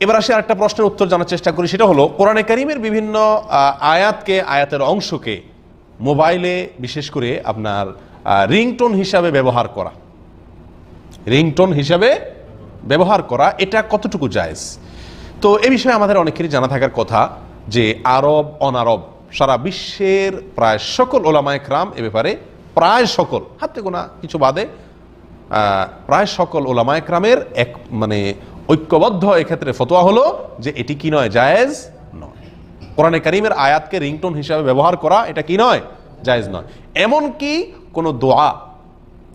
এবার আসি আরেকটা প্রশ্নের উত্তর জানার চেষ্টা করি, সেটা হলো কোরআনে কারীমের বিভিন্ন আয়াতকে, আয়াতের অংশকে মোবাইলে বিশেষ করে আপনার রিংটোন হিসাবে ব্যবহার করা, রিংটোন হিসাবে ব্যবহার করা এটা কতটুকু জায়েজ? তো এ বিষয়ে আমাদের অনেকেরই জানা থাকার কথা যে আরব অনারব সারা বিশ্বের প্রায় সকল ওলামায়ে কেরাম এ ব্যাপারে, প্রায় সকল, হাতে গোনা কিছু বাদে প্রায় সকল ওলামায়ে কেরামের এক মানে ঐক্যবদ্ধ এক্ষেত্রে ফতোয়া হলো যে এটি কি নয়, জায়েজ নয়। কোরআনে কারীমের আয়াতকে রিংটোন হিসাবে ব্যবহার করা এটা কি নয়, জায়েজ নয়। এমনকি কোনো দোয়া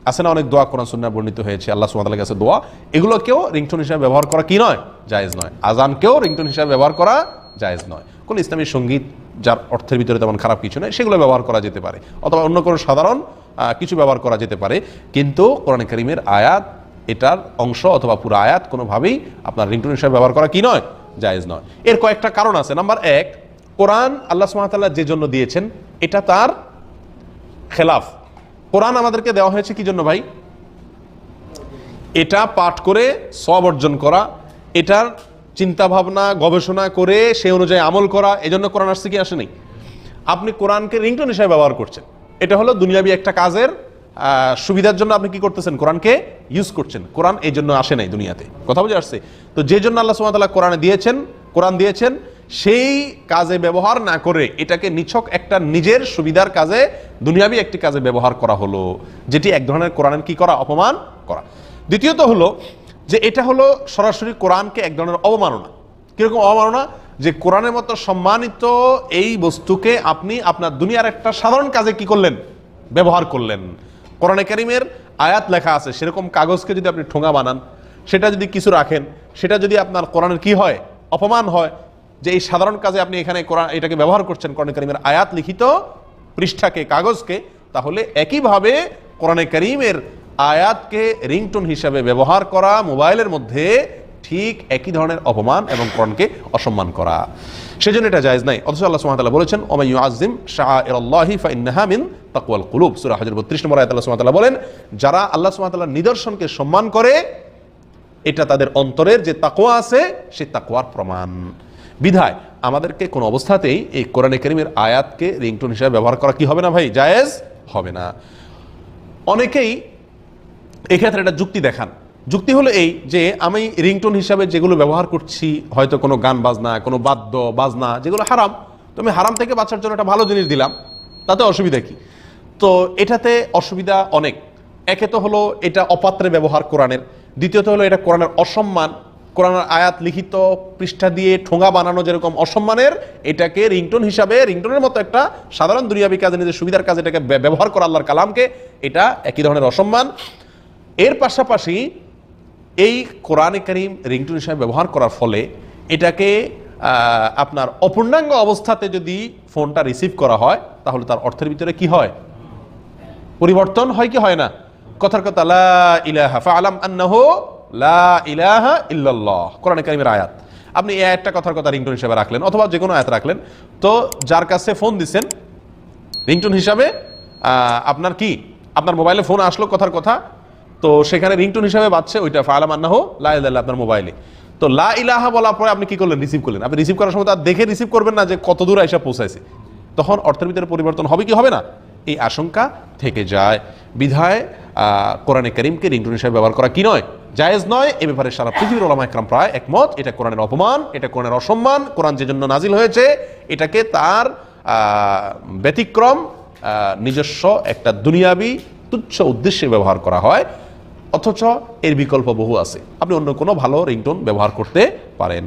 আছে না, অনেক দোয়া কোরআন সুন্নাহ বর্ণিত হয়েছে আল্লাহ সুবহানাহু ওয়া তাআলার কাছে দোয়া, এগুলোকেও রিংটোন হিসাবে ব্যবহার করা কি নয়, জায়েজ নয়। আজানকেও রিংটোন হিসাবে ব্যবহার করা জায়েজ নয়। কোন ইসলামী সঙ্গীত যার অর্থের ভিতরে তেমন খারাপ কিছু নয় সেগুলো ব্যবহার করা যেতে পারে, অথবা অন্য কোনো সাধারণ কিছু ব্যবহার করা যেতে পারে, কিন্তু কোরআনে কারীমের আয়াত এটার অংশ অথবা পুরো আয়াত কোনোভাবেই আপনার রিংটোন হিসাবে ব্যবহার করা কি নয়, জায়েজ নয়। এর কয়েকটা কারণ আছে। নাম্বার 1, কোরআন আল্লাহ সুবহানাহু ওয়া তাআলা যে জন্য দিয়েছেন এটা তার খেলাফ। কোরআন আমাদেরকে দেওয়া হয়েছে কি জন্য ভাই? এটা পাঠ করে সওয়াব অর্জন করা, এটার চিন্তা ভাবনা গবেষণা করে সে অনুযায়ী আমল করা, এজন্য কোরআন আসছে কি আসে নাই? আপনি কোরআনকে রিংটোন হিসেবে ব্যবহার করছেন, এটা হলো দুনিয়াবি একটা কাজের সুবিধার জন্য আপনি কি করতেছেন, কোরআনকে ইউজ করছেন। কোরআন এই জন্য আসে নাই দুনিয়াতে, কথা বুঝে আসছে? তো যে জন্য আল্লাহ সুবহানাহু ওয়া তাআলা কোরআন দিয়েছেন সেই কাজে ব্যবহার না করে এটাকে নিছক একটা নিজের সুবিধার কাজে, দুনিয়াবি একটি কাজে ব্যবহার করা হলো, যেটি এক ধরনের কোরআনের কি করা, অপমান করা। দ্বিতীয়ত হলো যে এটা হলো সরাসরি কোরআনকে এক ধরনের অবমাননা। কিরকম অবমাননা? যে কোরআনের মতো সম্মানিত এই বস্তুকে আপনি আপনার দুনিয়ার একটা সাধারণ কাজে কি করলেন, ব্যবহার করলেন। কোরআনে কারীমের আয়াত লেখা আছে, সেরকম কাগজকে যদি আপনি ঠোঙা বানান, সেটা যদি কিছু রাখেন, সেটা যদি আপনার কোরআনের কি হয়, অপমান হয়, যে এই সাধারণ কাজে আপনি এখানে কোরআন এটাকে ব্যবহার করছেন, কোরআনে কারীমের আয়াত লিখিত পৃষ্ঠাকে, কাগজকে, তাহলে একইভাবে কোরআনে কারীমের আয়াতকে রিংটোন হিসাবে ব্যবহার করা মোবাইলের মধ্যে ঠিক একই ধরনের অপমান এবং কোরআনকে অসম্মান করা, সেজন্য এটা জায়েজ নাই। অথচ আল্লাহ সুবহানাহু ওয়া তাআলা বলেছেন ওয়া মান ইউআযযিম শাআইরাল্লাহি ফাইন্নাহা মিন তাকওয়াল কুলুব, সূরা হজর 32 নম্বর আয়াতে আল্লাহ সুবহানাহু ওয়া তাআলা বলেন যারা আল্লাহ সুবহানাহু ওয়া তাআলার নিদর্শনকে সম্মান করে এটা তাদের অন্তরের যে তাকওয়া আছে সেই তাকওয়ার প্রমাণ। বিধায় আমাদেরকে কোন অবস্থাতেই এই কোরআনে কারীমের আয়াতকে রিংটোন হিসেবে ব্যবহার করা কি হবে না ভাই, জায়েজ হবে না। অনেকেই এক্ষেত্রে একটা যুক্তি দেখান, যুক্তি হলো এই যে আমি রিংটোন হিসাবে যেগুলো ব্যবহার করছি, হয়তো কোনো গান বাজনা, কোনো বাদ্য বাজনা যেগুলো হারাম, তো আমি হারাম থেকে বাঁচার জন্য একটা ভালো জিনিস দিলাম, তাতে অসুবিধা কি? তো এটাতে অসুবিধা অনেক। একে তো হলো এটা অপাত্রে ব্যবহার কোরআনের, দ্বিতীয়ত হলো এটা কোরআনের অসম্মান। কোরআনের আয়াত লিখিত পৃষ্ঠা দিয়ে ঠোঙা বানানো যেরকম অসম্মানের, এটাকে রিংটোন হিসাবে, রিংটোনের মতো একটা সাধারণ দুনিয়াবি কাজে, নিজের সুবিধার কাজে এটাকে ব্যবহার করা আল্লাহর কালামকে, এটা একই ধরনের অসম্মান। এর পাশাপাশি এই কোরআনে কারীম রিংটোন হিসাবে ব্যবহার করার ফলে এটাকে আপনার অপূর্ণাঙ্গ অবস্থাতে যদি ফোনটা রিসিভ করা হয় তাহলে তার অর্থের ভিতরে কি হয়, পরিবর্তন হয় কি হয় না? কথার কথা লা ইলাহা ফাআলাম আন্নাহু লা ইলাহা ইল্লাল্লাহ, কোরআনে কারীমের আয়াত। আপনি এই আয়াতটা কথার কথা রিংটোন হিসাবে রাখলেন, অথবা যে কোনো আয়াত রাখলেন, তো যার কাছে ফোন দিচ্ছেন রিংটোন হিসাবে, আপনার কি, আপনার মোবাইলে ফোন আসলো কথার কথা, তো সেখানে রিংটোন হিসাবে বাজছে ওইটা ফাআলাম আন্নাহু লা ইলাহা ইল্লাল্লাহ আপনার মোবাইলে। তো লা ইলাহা বলার পরে আপনি কি করলেন, রিসিভ করলেন। আপনি রিসিভ করার সময় তার দেখে রিসিভ করবেন না যে কত দূর এসে পৌঁছাইছে, তখন অর্থের ভিতরে পরিবর্তন হবে কি হবে না, এই আশঙ্কা থেকে যায়। বিধায় কোরআনে কারীমকে রিংটোন হিসাবে ব্যবহার করা কি নয়, জায়েজ নয়। এ ব্যাপারে সারা পৃথিবীর উলামায়ে কেরাম প্রায় একমত, এটা কোরআনের অপমান, এটা কোরআনের অসম্মান। কোরআন যে জন্য নাজিল হয়েছে এটাকে তার ব্যতিক্রম নিজস্ব একটা দুনিয়াবি তুচ্ছ উদ্দেশ্যে ব্যবহার করা হয়, অথচ এর বিকল্প বহু আছে। আপনি অন্য কোনো ভালো রিংটোন ব্যবহার করতে পারেন।